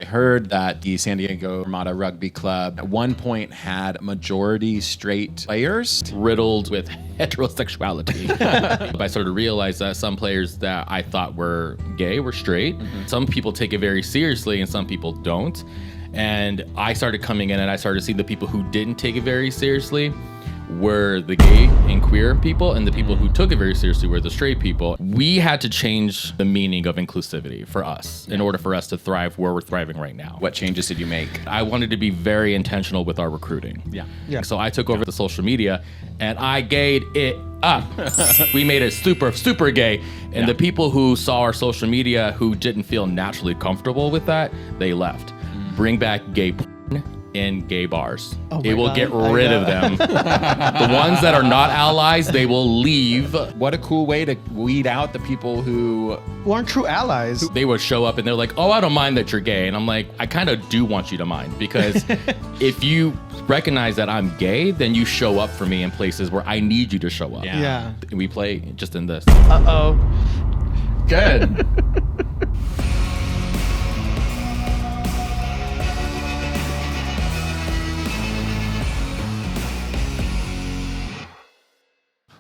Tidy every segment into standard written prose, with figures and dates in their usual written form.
heard that the San Diego Armada Rugby Club at one point had majority straight players riddled with heterosexuality. I started to realize that some players that I thought were gay were straight. Mm-hmm. Some people take it very seriously and some people don't. And I started coming in and I started to see the people who didn't take it very seriously were the gay and queer people, and the people who took it very seriously were the straight people. We had to change the meaning of inclusivity for us in order for us to thrive where we're thriving right now. What changes did you make? I wanted to be very intentional with our recruiting. Yeah. So I took over the social media and I gayed it up. We made it super, super gay. And the people who saw our social media who didn't feel naturally comfortable with that, they left. Bring back gay porn in gay bars. It will get rid of them. The ones that are not allies, they will leave. What a cool way to weed out the people who aren't true allies. They would show up and they're like, oh, I don't mind that you're gay. And I'm like, I kind of do want you to mind, because if you recognize that I'm gay, then you show up for me in places where I need you to show up. Yeah. We play just in this. Uh-oh. good.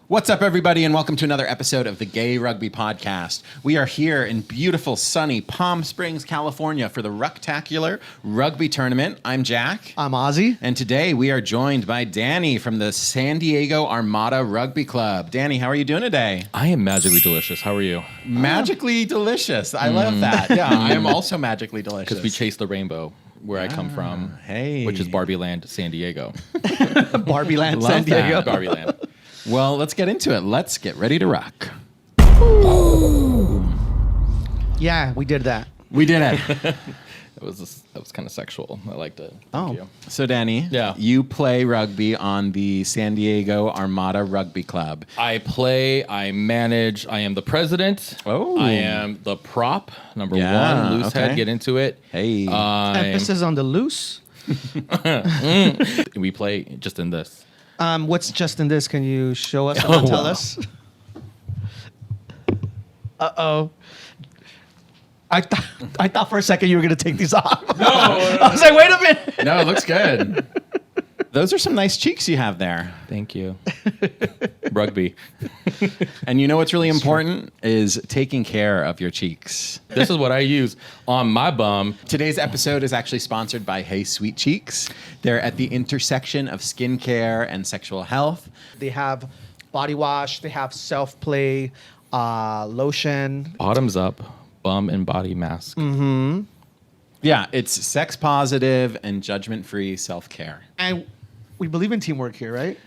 What's up, everybody, and welcome to another episode of the Gay Rugby Podcast. We are here in beautiful, sunny Palm Springs, California for the Rucktacular Rugby Tournament. I'm Jack. I'm Ozzy. And today we are joined by Danny from the San Diego Armada Rugby Club. Danny, how are you doing today? I am magically delicious. How are you? Magically delicious. I love that. Yeah, I am also magically delicious. Because we chase the rainbow where I come from, which is Barbie Land, San Diego. Barbie Land, Love San Diego. that. Barbie Land. Well, let's get into it. Let's get ready to rock. Yeah, we did that. We did it. That was kind of sexual. I liked it. Thank you. So, Danny, Yeah. you play rugby on the San Diego Armada Rugby Club. I play, I manage, I am the president. Oh. I am the prop, number Yeah, one. Loose head, okay. get into it. Hey. Emphasis on the loose. We play just in this. What's just in this? Can you show us and tell us? Uh-oh. I thought for a second you were going to take these off. No. I was like, wait a minute. No, it looks good. Those are some nice cheeks you have there. Thank you. Rugby. And you know what's really important is taking care of your cheeks. This is what I use on my bum. Today's episode is actually sponsored by Hey Sweet Cheeks. They're at the intersection of skincare and sexual health. They have body wash. They have self-play, lotion. Bottoms up, bum and body mask. Mm-hmm. Yeah, it's sex positive and judgment-free self-care. And we believe in teamwork here, right?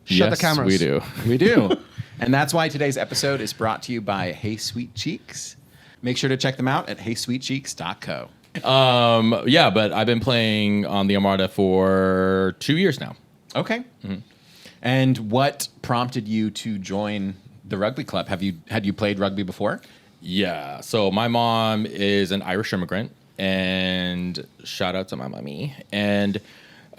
Shut the cameras. We do. We do. And that's why today's episode is brought to you by Hey Sweet Cheeks. Make sure to check them out at heysweetcheeks.co. Yeah, but I've been playing on the Armada for 2 years now. Okay. Mm-hmm. And what prompted you to join the rugby club? Had you played rugby before? Yeah. So my mom is an Irish immigrant, and shout out to my mommy. And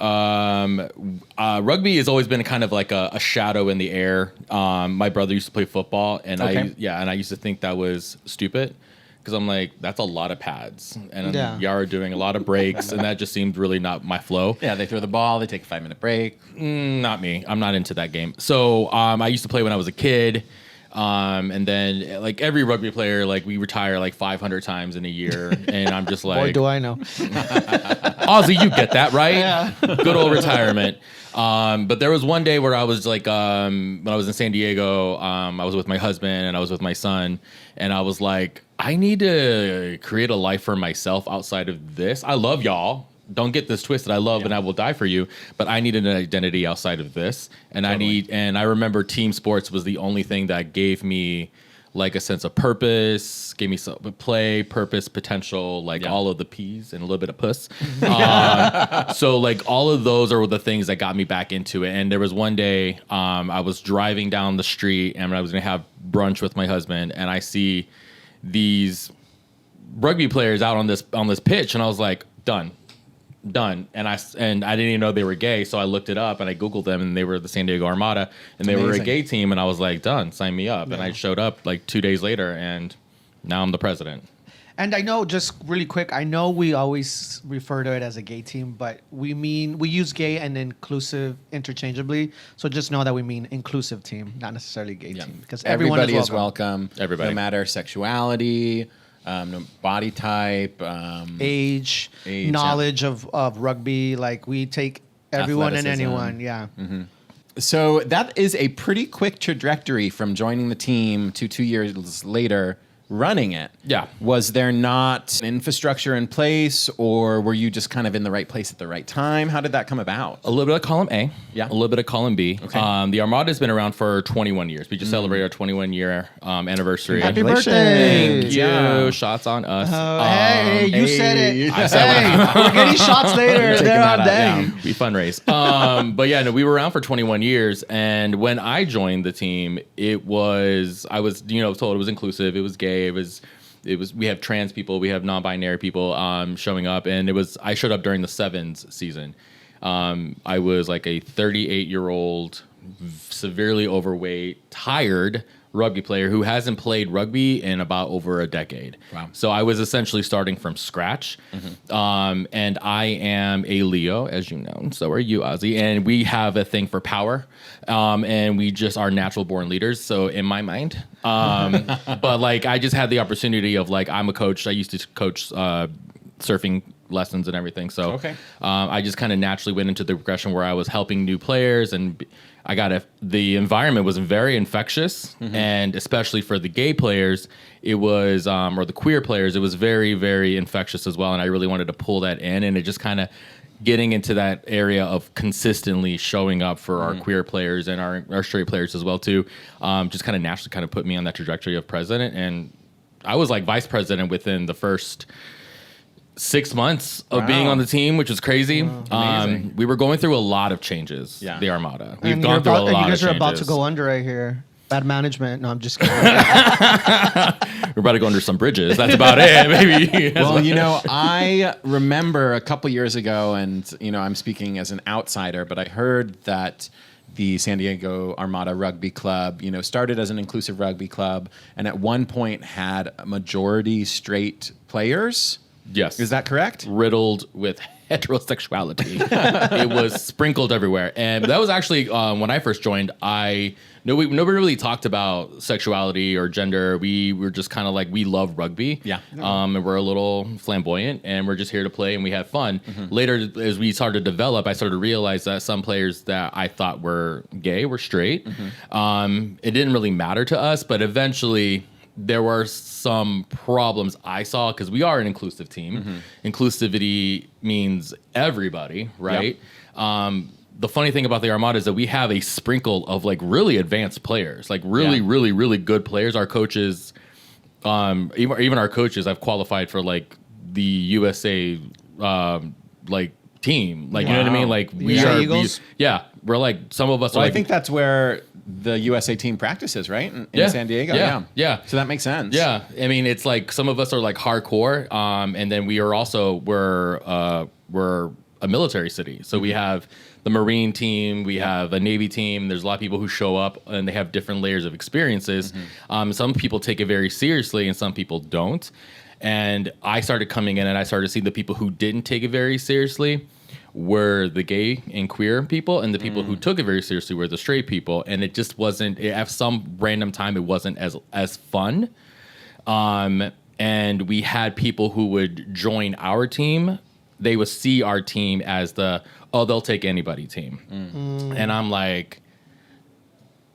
rugby has always been kind of like a shadow in the air. My brother used to play football, and I used to think that was stupid. Because I'm like, that's a lot of pads. And y'all are doing a lot of breaks, and that just seemed really not my flow. Yeah, they throw the ball, they take a 5-minute break. Not me. I'm not into that game. So I used to play when I was a kid. And then, like every rugby player, like we retire like 500 times in a year. And I'm just like... Boy, do I know. Ozzy, you get that, right? Yeah. Good old retirement. But there was one day where I was like, when I was in San Diego, I was with my husband and I was with my son. And I was like, I need to create a life for myself outside of this. I love y'all. Don't get this twisted. I love and I will die for you, but I need an identity outside of this. And totally. I remember team sports was the only thing that gave me like a sense of purpose, gave me some play, purpose, potential, like all of the P's and a little bit of puss. So like all of those are the things that got me back into it. And there was one day I was driving down the street and I was going to have brunch with my husband, and I see these rugby players out on this pitch, and I was like, done. And I didn't even know they were gay, so I looked it up and I Googled them, and they were the San Diego Armada, and they were a gay team, and I was like, done, sign me up. And I showed up like 2 days later, and now I'm the president. And I know, just really quick, I know we always refer to it as a gay team, but we use gay and inclusive interchangeably. So just know that we mean inclusive team, not necessarily gay team, because everybody is welcome. Everybody, no matter sexuality, no body type, age, knowledge of rugby. Like, we take everyone and anyone. Yeah. Mm-hmm. So that is a pretty quick trajectory from joining the team to 2 years later running it. Yeah. Was there not an infrastructure in place, or were you just kind of in the right place at the right time? How did that come about? A little bit of column A, Yeah. a little bit of column B. Okay. The Armada has been around for 21 years. We just celebrated our 21-year anniversary. Happy birthday. Thank you. Yeah. Shots on us. Hey, you said it. I said Hey, we're getting shots later. Taking There that on out, Danny. yeah. We fundraise. But yeah, no, we were around for 21 years. And when I joined the team, I was told it was inclusive. It was gay. It was, we have trans people, we have non-binary people showing up. And I showed up during the sevens season. I was like a 38-year-old, severely overweight, tired rugby player who hasn't played rugby in about over a decade. Wow. So I was essentially starting from scratch. And I am a Leo, as you know. So are you, Ozzy. And we have a thing for power. And we just are natural born leaders. So in my mind, but like, I just had the opportunity of, like, I'm a coach. I used to coach surfing lessons and everything. So Okay. I just kind of naturally went into the progression where I was helping new players, and the environment was very infectious, and especially for the gay players, it was, or the queer players, it was very, very infectious as well. And I really wanted to pull that in, and it just kind of getting into that area of consistently showing up for our queer players and our straight players as well too, just kind of naturally kind of put me on that trajectory of president. And I was like vice president within the first 6 months of being on the team, which was crazy. Amazing. We were going through a lot of changes. Yeah. The Armada. We've And gone through a lot of changes. you guys are about to go under right here. Bad management. No, I'm just kidding. We're about to go under some bridges. That's about it. Maybe. Well, I remember a couple years ago, and, I'm speaking as an outsider, but I heard that the San Diego Armada Rugby Club, started as an inclusive rugby club, and at one point had a majority straight players. Yes. Is that correct? Riddled with heterosexuality. It was sprinkled everywhere. And that was actually, when I first joined, nobody really talked about sexuality or gender. We were just kind of like, we love rugby. Yeah. And we're a little flamboyant, and we're just here to play, and we have fun. Later, as we started to develop, I started to realize that some players that I thought were gay were straight. It didn't really matter to us, but eventually there were some problems I saw, because we are an inclusive team. Inclusivity means everybody, right? Yep. The funny thing about the Armada is that we have a sprinkle of like really advanced players, like really, really, really good players. Our coaches, even our coaches, have qualified for like the USA like team. Like, you know what I mean? Like we are Eagles? we're like, some of us are Well, like, I think that's where the USA team practices, right? In San Diego. Yeah. So that makes sense. Yeah, I mean, it's like some of us are like hardcore, and then we are also we're a military city, so we have the Marine team, we have a Navy team. There's a lot of people who show up, and they have different layers of experiences. Some people take it very seriously, and some people don't. And I started coming in, and I started seeing the people who didn't take it very seriously were the gay and queer people, and the people who took it very seriously were the straight people. And it just wasn't, at some random time, it wasn't as fun. And we had people who would join our team. They would see our team as they'll take anybody team. And I'm like,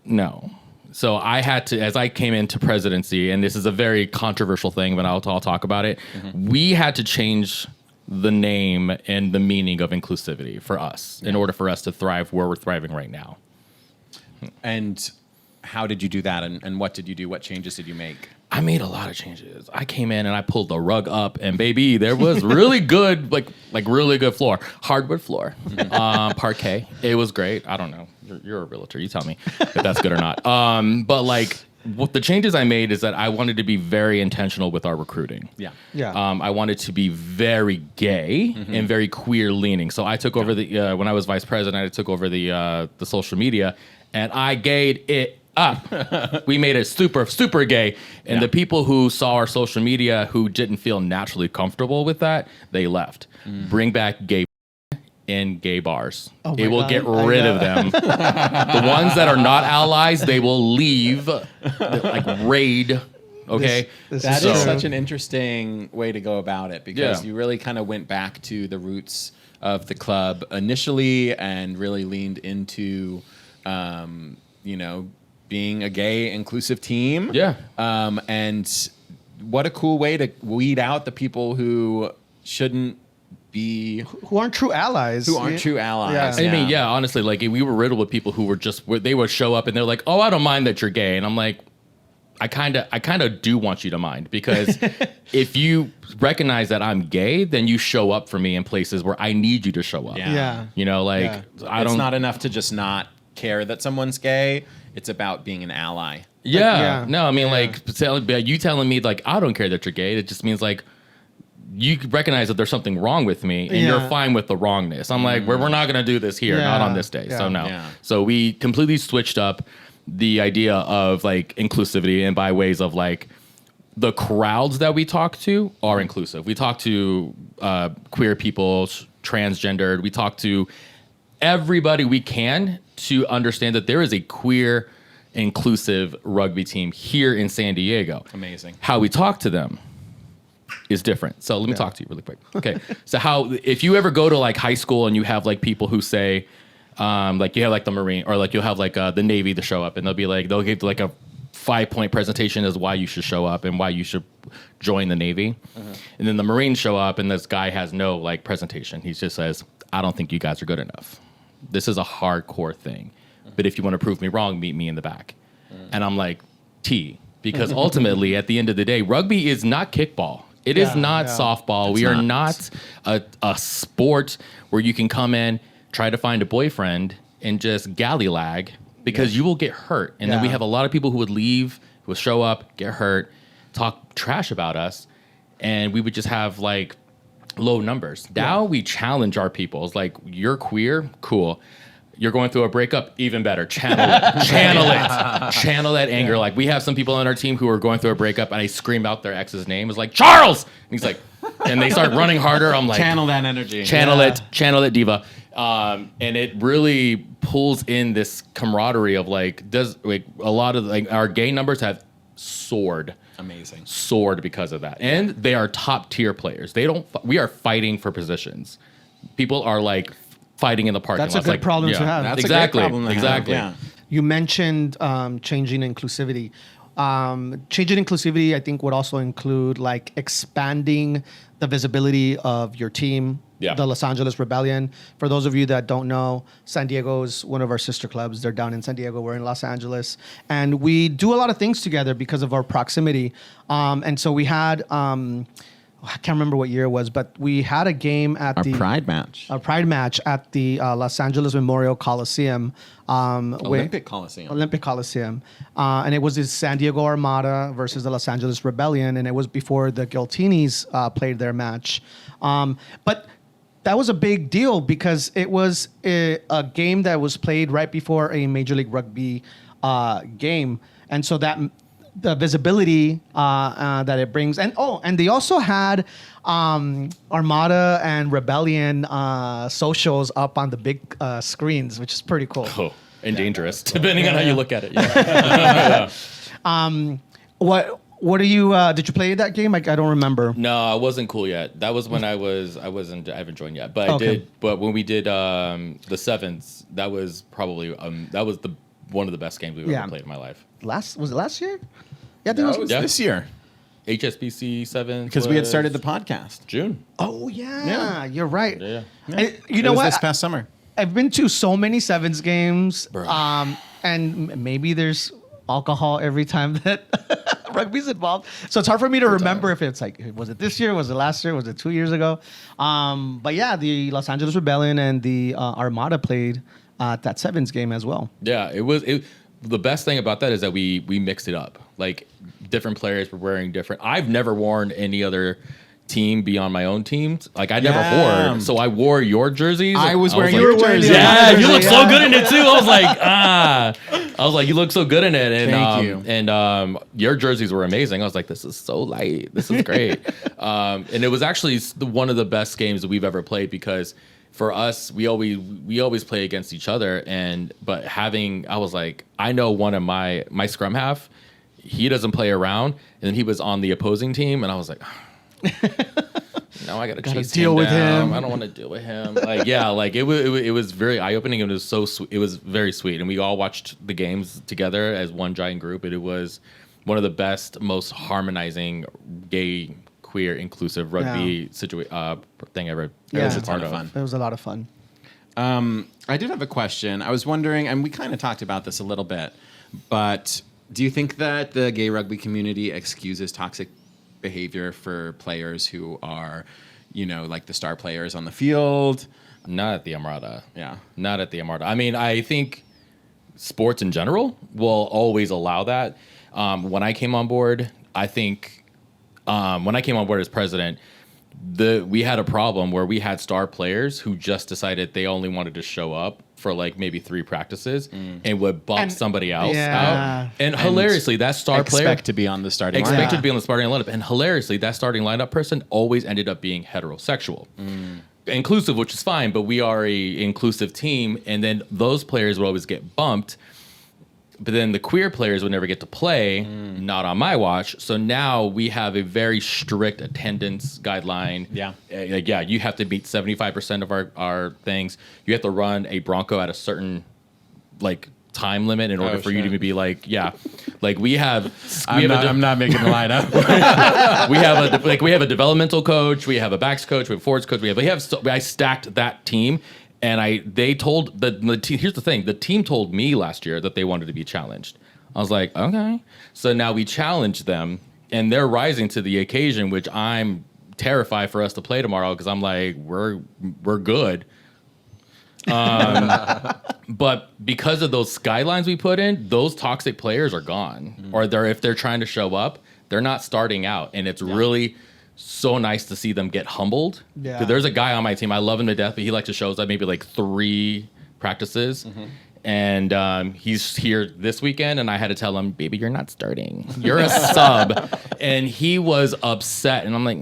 no. So I had to, as I came into presidency, and this is a very controversial thing, but I'll talk about it. We had to change the name and the meaning of inclusivity for us in order for us to thrive where we're thriving right now. And how did you do that? And what did you do? What changes did you make? I made a lot of changes. I came in and I pulled the rug up, and baby, there was really good, like really good floor, hardwood floor, parquet. It was great. I don't know. You're a realtor. You tell me if that's good or not. But like, what the changes I made is that I wanted to be very intentional with our recruiting. Yeah. I wanted to be very gay and very queer leaning. So I took over when I was vice president, I took over the social media, and I gayed it We made it super, super gay. And the people who saw our social media who didn't feel naturally comfortable with that, they left. Bring back gay in gay bars. It will get rid of them. The ones that are not allies, they will leave, like raid. Okay. That is such an interesting way to go about it, because you really kind of went back to the roots of the club initially and really leaned into, being a gay inclusive team. Yeah. And what a cool way to weed out the people who shouldn't be, who aren't true allies. Yeah. I mean, honestly, like we were riddled with people who were they would show up and they're like, "Oh, I don't mind that you're gay," and I'm like, I kind of do want you to mind, because if you recognize that I'm gay, then you show up for me in places where I need you to show up. Yeah. It's not enough to just not care that someone's gay. It's about being an ally. Yeah. No, I mean, you telling me like I don't care that you're gay. It just means like you recognize that there's something wrong with me, and you're fine with the wrongness. I'm like, we're not going to do this here, not on this day. So no. Yeah. So we completely switched up the idea of like inclusivity, and by ways of like the crowds that we talk to are inclusive. We talk to queer people, transgendered. We talk to everybody we can to understand that there is a queer, inclusive rugby team here in San Diego. Amazing. How we talk to them is different. So let me talk to you really quick. Okay. So if you ever go to like high school and you have like people who say, like you have like the Marine, or like you'll have like the Navy to show up, and they'll give like a 5-point presentation as why you should show up and why you should join the Navy. And then the Marines show up and this guy has no like presentation. He just says, "I don't think you guys are good enough. This is a hardcore thing. But if you want to prove me wrong, meet me in the back." And I'm like, because ultimately at the end of the day, rugby is not kickball. It is not softball. We are not a sport where you can come in, try to find a boyfriend, and just gallywag, because you will get hurt. And then we have a lot of people who would leave, who would show up, get hurt, talk trash about us, and we would just have like low numbers. Now we challenge our people. It's like, you're queer, cool. You're going through a breakup, even better. Channel it. Channel that anger. Like, we have some people on our team who are going through a breakup, and I scream out their ex's name. It's like, "Charles!" And he's like, and they start running harder. I'm like, channel that energy. Channel it, diva. And it really pulls in this camaraderie of like, a lot of like our gay numbers have soared. Amazing. Soared because of that. And they are top tier players. We are fighting for positions. People are like fighting in the parking lot. That's a good problem to have. That's a great problem to have. Yeah. You mentioned changing inclusivity. Changing inclusivity, I think, would also include like expanding the visibility of your team, the Los Angeles Rebellion. For those of you that don't know, San Diego is one of our sister clubs. They're down in San Diego. We're in Los Angeles. And we do a lot of things together because of our proximity. And so we had... I can't remember what year it was, but we had a game at our Pride match at the Los Angeles Memorial Coliseum. Olympic Coliseum. And it was the San Diego Armada versus the Los Angeles Rebellion, and it was before the Giltinis played their match. But that was a big deal because it was a game that was played right before a Major League Rugby game. And so that... the visibility that it brings, and they also had Armada and Rebellion socials up on the big screens, which is pretty cool. And dangerous, depending on how you look at it. Yeah. What are you? Did you play that game? I don't remember. No, I wasn't cool yet. That was when I haven't joined yet, but I did. But when we did the sevens, that was probably one of the best games we've ever played in my life. Was it last year? Yeah, I think it was this year. HSBC 7 because we had started the podcast June. Oh yeah. You're right. Yeah. You know what? This past summer, I've been to so many sevens games, and maybe there's alcohol every time that rugby's involved, so it's hard for me to remember if it's like, was it this year, was it last year, was it 2 years ago? But yeah, the Los Angeles Rebellion and the Armada played that sevens game as well. Yeah, it was. The best thing about that is that we mixed it up. Like, different players were wearing different. I've never worn any other team be on my own team. Like I never wore, so I wore your jerseys. I was wearing like, your jersey. Yeah, you look so good in it too. I was like, you look so good in it. And Thank you. And your jerseys were amazing. I was like, this is so light. This is great. And it was actually one of the best games that we've ever played because for us, we always play against each other. But I was like, I know one of my scrum half, he doesn't play around, and then he was on the opposing team, and I was like. Now I gotta chase deal with him. I don't want to deal with him. Like it was very eye opening. It was so sweet. It was very sweet, and we all watched the games together as one giant group. And it was one of the best, most harmonizing gay, queer, inclusive rugby thing ever. Yeah, It was a ton of fun. It was a lot of fun. I did have a question. I was wondering, and we kind of talked about this a little bit, but do you think that the gay rugby community excuses toxic behavior for players who are, like the star players on the field? Not at the Armada. Yeah. Not at the Armada. I mean, I think sports in general will always allow that. When I came on board, I think when I came on board as president, we had a problem where we had star players who just decided they only wanted to show up for like maybe 3 practices and would bump somebody else out. And hilariously, that star player Expect to be on the starting lineup. expected to be on the starting lineup. And hilariously, that starting lineup person always ended up being heterosexual. Inclusive, which is fine, but we are a inclusive team. And then those players would always get bumped. But then the queer players would never get to play, not on my watch. So now we have a very strict attendance guideline. Yeah. You have to meet 75% of our things. You have to run a Bronco at a certain time limit in order for you to be like we have. I'm not making the lineup. we have a developmental coach. We have a backs coach. We have a forwards coach. I stacked that team. And they told the team, here's the thing, the team told me last year that they wanted to be challenged. I was like, okay. So now we challenged them, and they're rising to the occasion, which I'm terrified for us to play tomorrow because I'm like, we're good. But because of those guidelines we put in, those toxic players are gone. Or if they're trying to show up, they're not starting out. And it's really so nice to see them get humbled. Yeah. 'Cause there's a guy on my team, I love him to death, but he likes to show up maybe like 3 practices. And he's here this weekend, and I had to tell him, baby, you're not starting. You're a sub. And he was upset. And I'm like,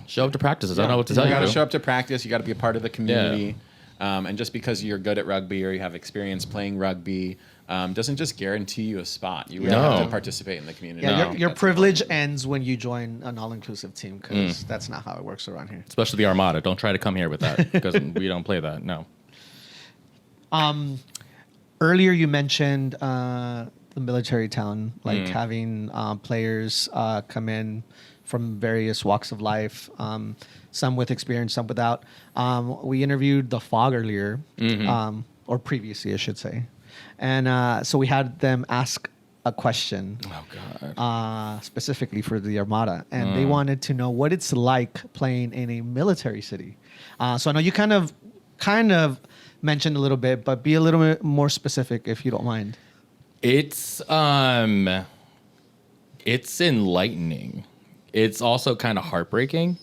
show up to practices. I don't know what to tell you. You got to show up to practice. You got to be a part of the community. And just because you're good at rugby or you have experience playing rugby doesn't just guarantee you a spot. You really have to participate in the community. Yeah, your privilege ends when you join an all-inclusive team because that's not how it works around here. Especially the Armada. Don't try to come here with that because we don't play that. No. Earlier, you mentioned the military town, like having players come in from various walks of life, some with experience, some without. We interviewed the FOG earlier, or previously, I should say. And so we had them ask a question specifically for the Armada. And they wanted to know what it's like playing in a military city. So I know you kind of mentioned a little bit, but be a little bit more specific if you don't mind. It's enlightening. It's also kind of heartbreaking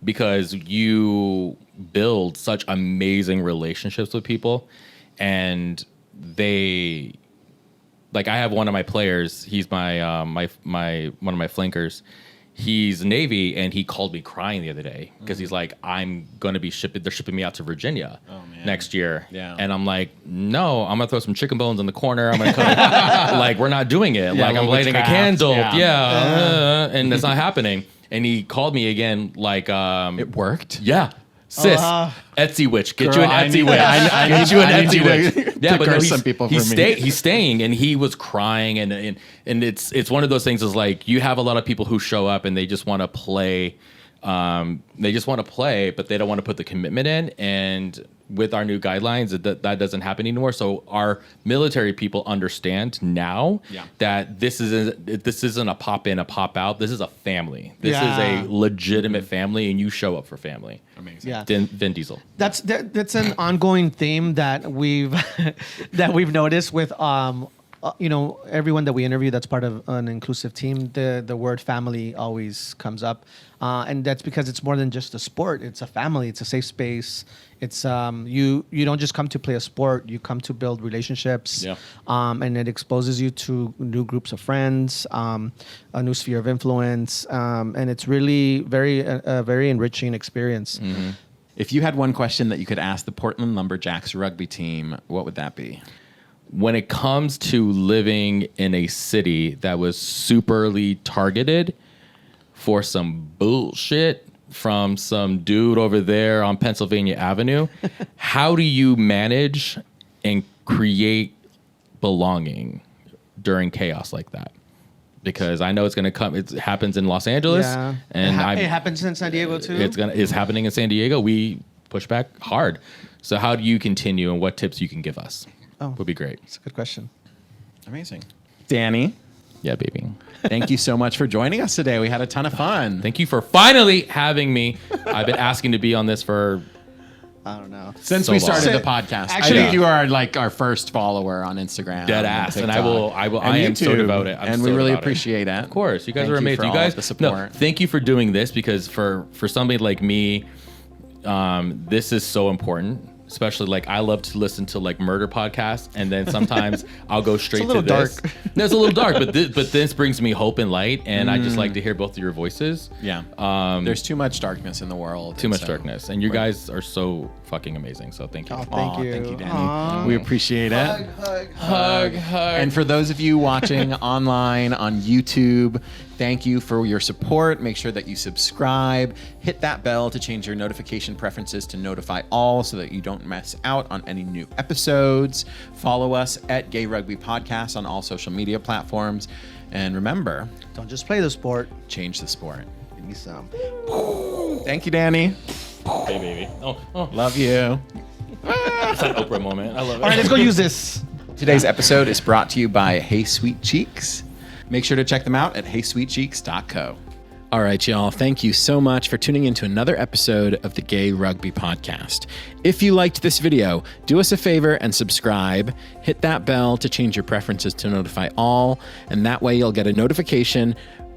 because you build such amazing relationships with people, and they, like, I have one of my players. He's my one of my flankers. He's Navy, and he called me crying the other day because he's like, I'm going to be they're shipping me out to Virginia next year. Yeah. And I'm like, no, I'm going to throw some chicken bones in the corner. I'm going to like, we're not doing it. Yeah, like, I'm lighting a candle. And it's not happening. And he called me again, like, it worked? Yeah. Sis, Etsy witch. Get you an Etsy witch. Get you an Etsy witch. Yeah, but no, some people he's staying, and he was crying, and it's one of those things is like you have a lot of people who show up and they just want to play. They just want to play, but they don't want to put the commitment in. And with our new guidelines, that doesn't happen anymore. So our military people understand now that this isn't a pop in, a pop out. This is a family. This is a legitimate family, and you show up for family. Amazing. Yeah. Vin Diesel. That's an ongoing theme that we've noticed with everyone that we interview that's part of an inclusive team, the word family always comes up. And that's because it's more than just a sport. It's a family. It's a safe space. It's you don't just come to play a sport. You come to build relationships. Yeah. And it exposes you to new groups of friends, a new sphere of influence, and it's really a very enriching experience. Mm-hmm. If you had one question that you could ask the Portland Lumberjacks rugby team, what would that be? When it comes to living in a city that was superly targeted for some bullshit from some dude over there on Pennsylvania Avenue, how do you manage and create belonging during chaos like that? Because I know it's going to come. It happens in Los Angeles, and it happens in San Diego too. It's happening in San Diego. We push back hard. So how do you continue, and what tips you can give us? Would be great. It's a good question. Amazing. Danny, Yeah, baby. thank you so much for joining us today. We had a ton of fun. Thank you for finally having me. I've been asking to be on this for I don't know. Since so we long. started the podcast. Actually- I think you are like our first follower on Instagram. dead ass, and I TikTok, am and so YouTube, devoted. and we really appreciate it. Of course, you guys Thank are you amazing. for You all guys, of the support. thank you for doing this, because for somebody like me, this is so important. Especially, like, I love to listen to like murder podcasts, and then sometimes I'll go straight little to this. dark. No, it's a little dark, but this brings me hope and light, and I just like to hear both of your voices. Yeah. There's too much darkness in the world. Too much darkness, and you guys are so fucking amazing. So thank you. Oh, Thank you. Thank you, Danny. Aw. We appreciate it. Hug. And for those of you watching online on YouTube, thank you for your support. Make sure that you subscribe. Hit that bell to change your notification preferences to notify all so that you don't miss out on any new episodes. Follow us at Gay Rugby Podcast on all social media platforms. And remember, Don't just play the sport. change the sport. Give me some. Thank you, Danny. Hey, baby. Oh, Love you. it's an Oprah moment. I love it. All right, let's go use this. Today's episode is brought to you by Hey Sweet Cheeks. Make sure to check them out at heysweetcheeks.co. All right, y'all. Thank you so much for tuning in to another episode of the Gay Rugby Podcast. If you liked this video, do us a favor and subscribe. Hit that bell to change your preferences to notify all, and that way you'll get a notification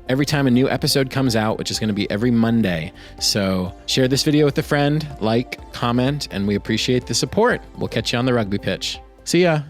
every time a new episode comes out, which is going to be every Monday. So share this video with a friend, like, comment, and we appreciate the support. We'll catch you on the rugby pitch. See ya.